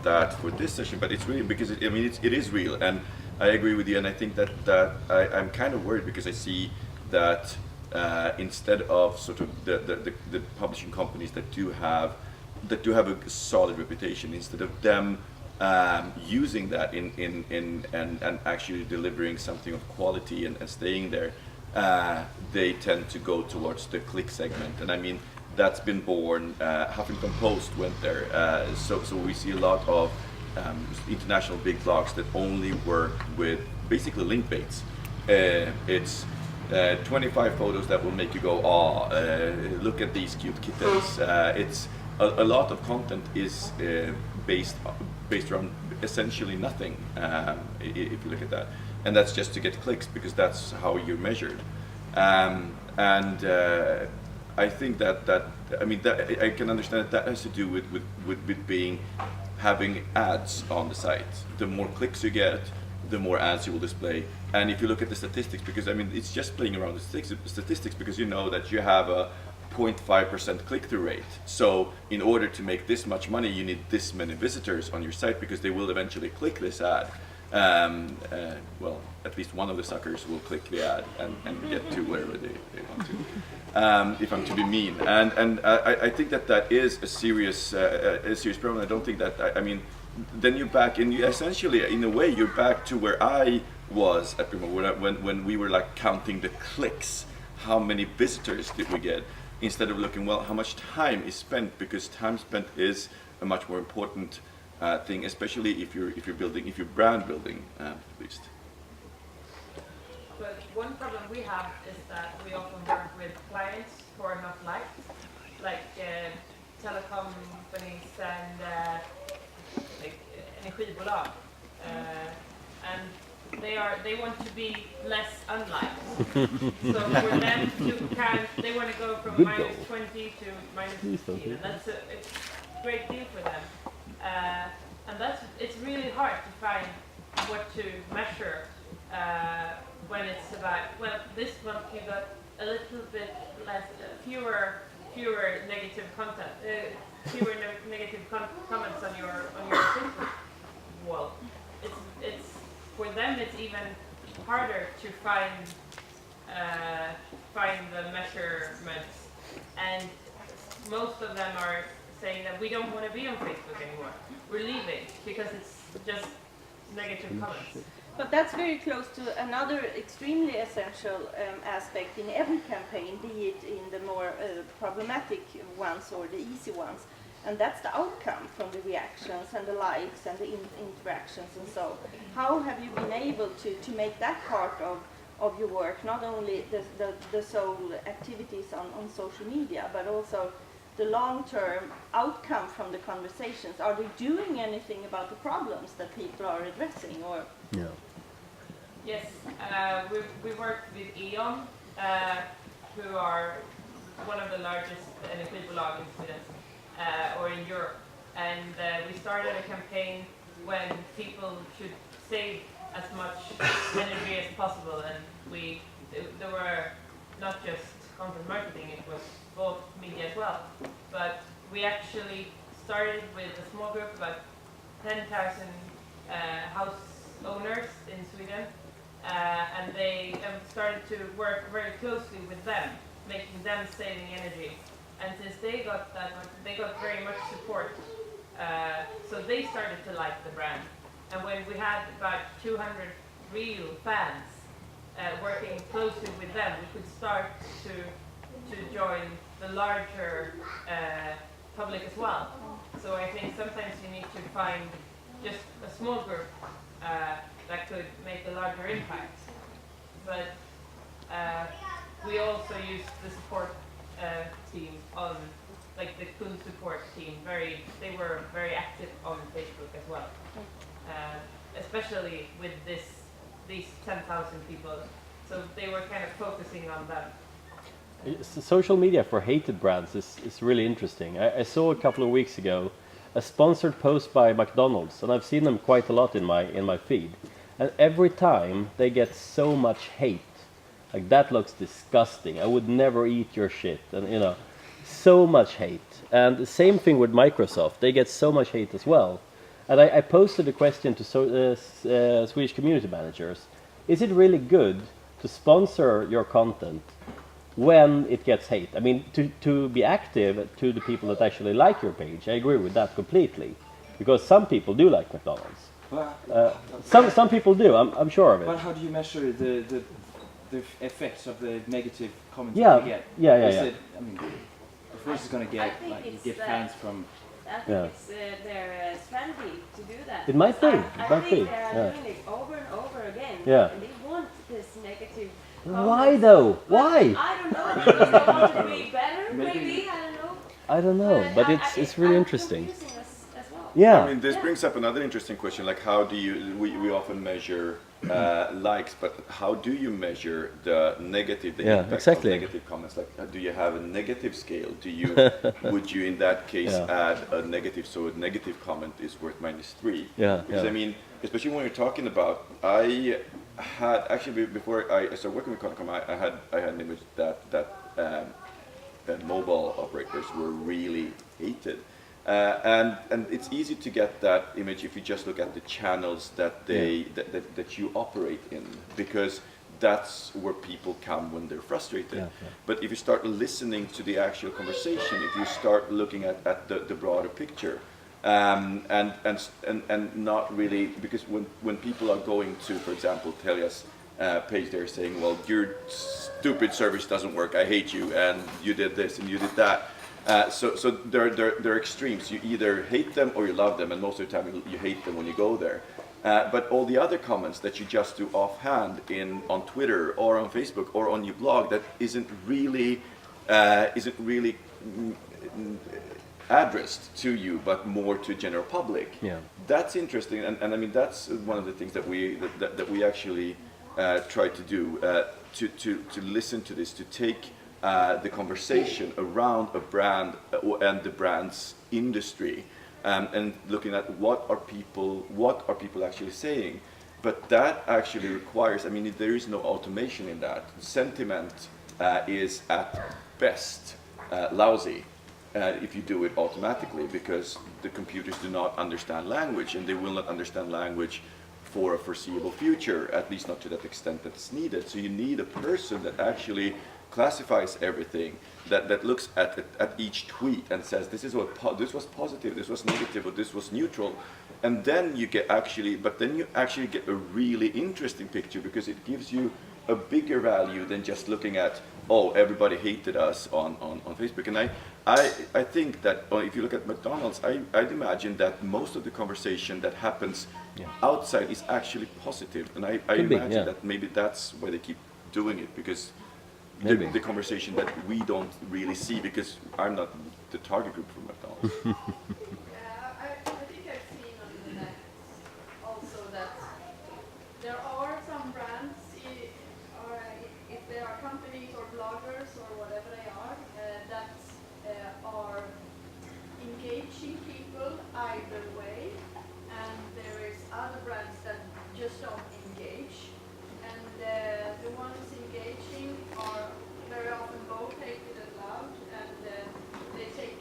that for this session, but it's really because it is real, and I agree with you, and I think that I'm kind of worried because I see that instead of sort of the publishing companies that do have a solid reputation, instead of them using that and actually delivering something of quality and staying there, they tend to go towards the click segment. And I mean, that's been born. Huffington Post went there. So we see a lot of international big blogs that only work with basically link baits. It's 25 photos that will make you go, look at these cute kittens. It's a lot of content is based around essentially nothing, if you look at that. And that's just to get clicks, because that's how you're measured. I think that I can understand that has to do with having ads on the site. The more clicks you get, the more ads you will display. And if you look at the statistics, because I mean, it's just playing around with statistics, because you know that you have a 0.5% click-through rate. So in order to make this much money, you need this many visitors on your site, because they will eventually click this ad. Well, at least one of the suckers will click the ad and get to wherever they want to, if I'm to be mean. And I think that is a serious problem. I don't think that, I mean, then you're back, and you essentially, in a way, you're back to where I was at Primo, when we were like counting the clicks, how many visitors did we get, instead of looking, well, how much time is spent, because time spent is a much more important thing, especially if you're brand building, at least. But one problem we have is that we often work with clients who are not liked, like telecom companies and like energibolag, and they want to be less unliked. So for them they want to go from -20 to -15, and that's a great deal for them. And it's really hard to find what to measure when it's about, well, this month you got a little bit less, fewer negative content, negative comments on your Facebook wall. It's for them it's even harder to find the measurements, and most of them are saying that we don't want to be on Facebook anymore. We're leaving because it's just negative comments. But that's very close to another extremely essential aspect in every campaign, be it in the more problematic ones or the easy ones, and that's the outcome from the reactions and the likes and the interactions and so. How have you been able to make that part of your work, not only the sole activities on social media, but also the long-term outcome from the conversations? Are they doing anything about the problems that people are addressing, or? Yeah. Yes, we worked with E.ON, who are one of the largest energibolag in Sweden, or in Europe, and we started a campaign when people should save as much energy as possible, and there were not just content marketing, it was both media as well. But we actually started with a small group, about 10,000 house owners in Sweden, and they started to work very closely with them, making them saving energy. And since they got that much, they got very much support, so they started to like the brand. And when we had about 200 real fans working closely with them, we could start to join the larger public as well. So I think sometimes you need to find just a small group that could make a larger impact. But we also use the support team on, like the Kund support team. They were very active on Facebook as well, especially with these 10,000 people. So they were kind of focusing on them. Social media for hated brands is really interesting. I saw a couple of weeks ago a sponsored post by McDonald's, and I've seen them quite a lot in my feed. And every time they get so much hate, like, that looks disgusting, I would never eat your shit, and so much hate. And the same thing with Microsoft, they get so much hate as well. And I posted a question to Swedish community managers. Is it really good to sponsor your content when it gets hate? I mean, to be active to the people that actually like your page. I agree with that completely. Because some people do like McDonald's. Some people do, I'm sure of it. But how do you measure the effects of the negative comments Yeah, that you get? yeah. Is it, I mean, of course it's going to get, think like, you it's get fans from... I think Yeah. it's their strategy to do that. It might be, I it might think be, they are yeah. doing it over and over again. Yeah. And they want this negative. Why comments. though? But Why? I don't know. Because they want to be better, Maybe. maybe. I don't know. I don't know, but it's really I'm interesting. confusing as well. Yeah. I mean, this brings up another interesting question. Like, how do you? We often measure likes, but how do you measure the negative? The Yeah, impact exactly. of negative comments. Like, do you have a negative scale? Do you? Would you, in that case, Yeah. add a negative? So a negative comment is worth -3. Yeah, Because yeah. I mean, especially when you're talking about, I had actually before I started working with Conocom, I had an image that mobile operators were really hated. And it's easy to get that image if you just look at the channels that that you operate in, because that's where people come when they're frustrated. Yeah, yeah. But if you start listening to the actual conversation, if you start looking at the broader picture, and not really, because when people are going to, for example, Telia's page, they're saying, well, your stupid service doesn't work, I hate you, and you did this and you did that. So they're extremes. You either hate them or you love them, and most of the time you hate them when you go there. But all the other comments that you just do offhand on Twitter or on Facebook or on your blog that isn't really addressed to you, but more to general public. Yeah. That's interesting, and I mean that's one of the things that we actually try to do, to listen to this, to take the conversation around a brand and the brand's industry, and looking at what are people actually saying. But that actually requires, I mean, there is no automation in that. Sentiment is at best lousy if you do it automatically, because the computers do not understand language, and they will not understand language for a foreseeable future, at least not to that extent that's needed. So you need a person that actually classifies everything, that looks at each tweet and says, this was positive, this was negative, or this was neutral. And then you actually get a really interesting picture, because it gives you a bigger value than just looking at, oh, everybody hated us on Facebook. And I think that if you look at McDonald's, I'd imagine that most of the conversation that happens outside is actually positive. And I imagine that maybe that's why they keep doing it, because the conversation that we don't really see, because I'm not the target group for McDonald's. I think I've seen on the net also that there are some brands, or if they are companies or bloggers or whatever they are, that are engaging people either way, and there is other brands that just don't engage, and the ones engaging are very often both hated and loved, and they take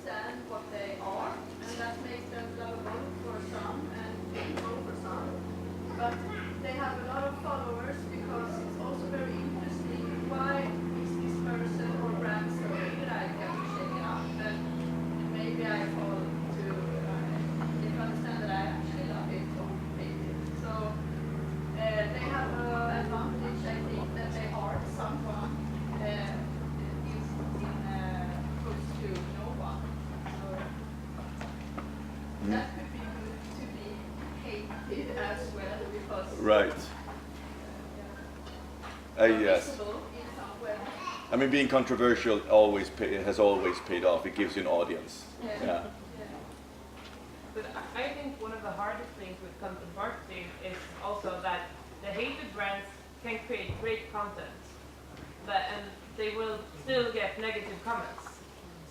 stand what they are, and that makes them lovable for some and hateful for some. But they have a lot of followers, because it's also very interesting, why is this person or brand so good? I can check it out, and maybe I fall to if understand that I actually love it or hate it. So they have an advantage, I think, that they are someone is opposed to no one. So that could be good to be hated as well, because Right. Yes. visible in some way. I mean, being controversial has always paid off. It gives you an audience. Yeah. But I think one of the hardest things with content marketing is also that the hated brands can create great content, and they will still get negative comments.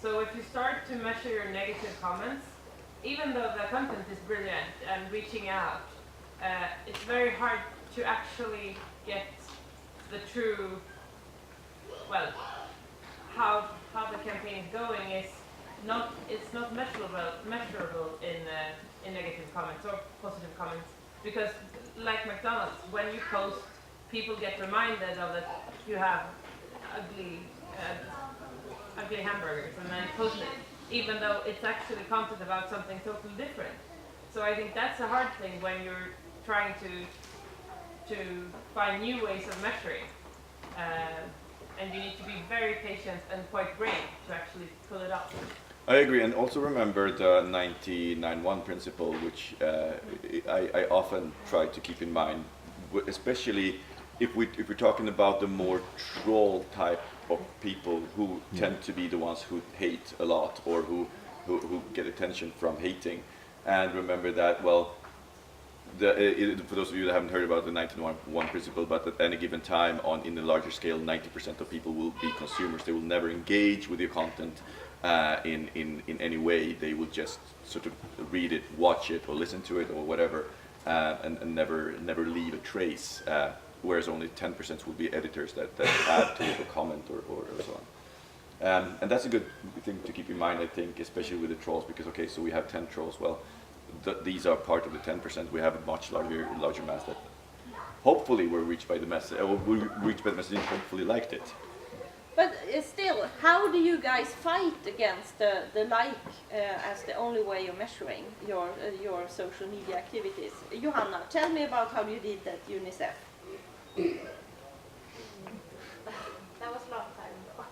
So if you start to measure your negative comments, even though the content is brilliant and reaching out, it's very hard to actually get the true, well, how the campaign is going is it's not measurable in negative comments or positive comments, because like McDonald's, when you post, people get reminded of that you have ugly hamburgers, and then post it, even though it's actually content about something totally different. So I think that's a hard thing when you're trying to find new ways of measuring. And you need to be very patient and quite brave to actually pull it off. I agree, and also remember the 99-1 principle, which I often try to keep in mind, especially if we're talking about the more troll type of people who tend to be the ones who hate a lot, or who get attention from hating. And remember that, well, for those of you that haven't heard about the 19-1 principle, but at any given time in a larger scale, 90% of people will be consumers. They will never engage with your content in any way. They will just sort of read it, watch it, or listen to it, or whatever, and never leave a trace. Whereas only 10% will be editors that add to it or comment or so on. And that's a good thing to keep in mind, I think, especially with the trolls, because okay, so we have 10 trolls. Well, these are part of the 10%. We have a much larger mass that hopefully were reached by the message, or were reached by the message and hopefully liked it. But still, how do you guys fight against the like as the only way of measuring your social media activities? Johanna, tell me about how you did that UNICEF. That was a long time ago.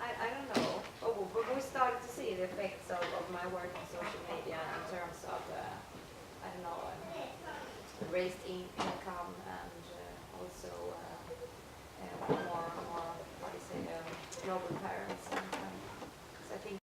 I don't know. But we started to see the effects of my work on social media in terms of, I don't know, raised income, and also more, how do you say, global parents.